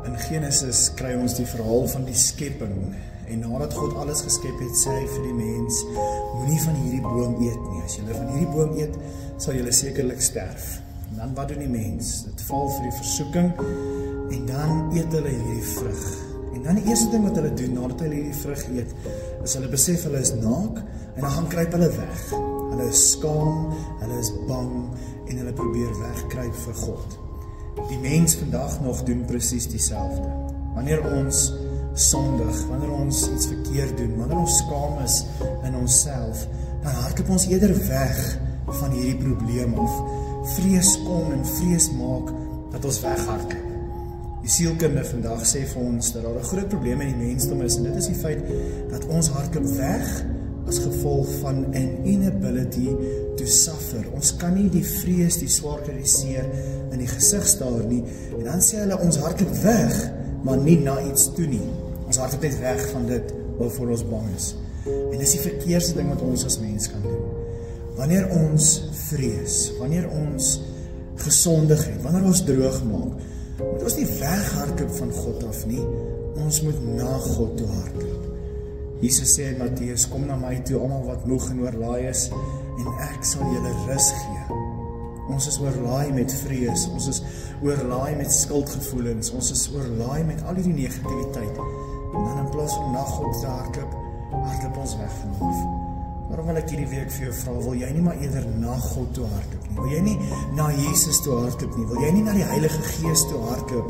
In Genesis kry ons die verhaal van die skepping. En nadat God alles geskep het, sê hy vir die mens, moenie van hierdie boom eet nie. As julle van hierdie boom eet, sal julle sekerlik sterf. En dan wat doen die mens? Dit val vir die versoeking en dan eet hulle hierdie vrug. En dan die eerste ding wat hulle doen nadat hulle hierdie vrug eet, is hulle besef hulle is naak en dan gaan kruip hulle weg. Hulle is skaam, hulle is bang en hulle probeer wegkruip vir God. Die mens vandag nog doen presies dieselfde. Wanneer ons sondig, wanneer ons iets verkeerd doen, wanneer ons skaam is in onsself, dan hardloop ons eerder weg van hierdie probleem af. Vrees kom en vrees maak dat ons weghardloop. Die sielkunde vandag sê vir ons dat daar 'n groot probleem in die mensdom is, en dit is die feit dat ons hardloop weg as gevolg van an inability to suffer. Ons kan nie die vrees, die swaarkry, die seer in die gesig staar nie, en dan sê hulle ons hardloop weg, maar nie na iets toe nie. Ons hardloop net weg van dit waarvoor ons bang is. En dis die verkeerdste ding wat ons as mens kan doen. Wanneer ons vrees, wanneer ons gesondigheid, wanneer ons droog maak, moet ons nie weghardloop van God af nie, ons moet na God toe hardloop. Jesus sê in Matteus, kom na my toe, almal wat moeg en oorlaai is, en ek sal julle rus gee. Ons is oorlaai met vrees, ons is oorlaai met skuldgevoelens, ons is oorlaai met al die negativiteit. En dan in plaas van na God te hardloop ons weg van hom. Waarom wil ek hierdie week vir jou vra, wil jy nie maar eerder na God toe hardloop nie? Wil jy nie na Jesus toe hardloop nie? Wil jy nie na die Heilige Gees toe hardloop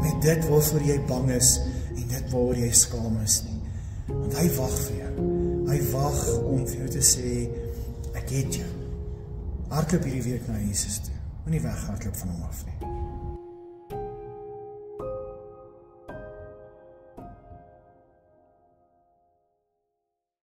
met dit waarvoor jy bang is en dit waaroor jy skaam is nie? Want hy wag vir jou. Hy wag om vir jou te sê, ek het jou. Hardloop hierdie week na Jesus toe. Moenie weghardloop van hom af nie.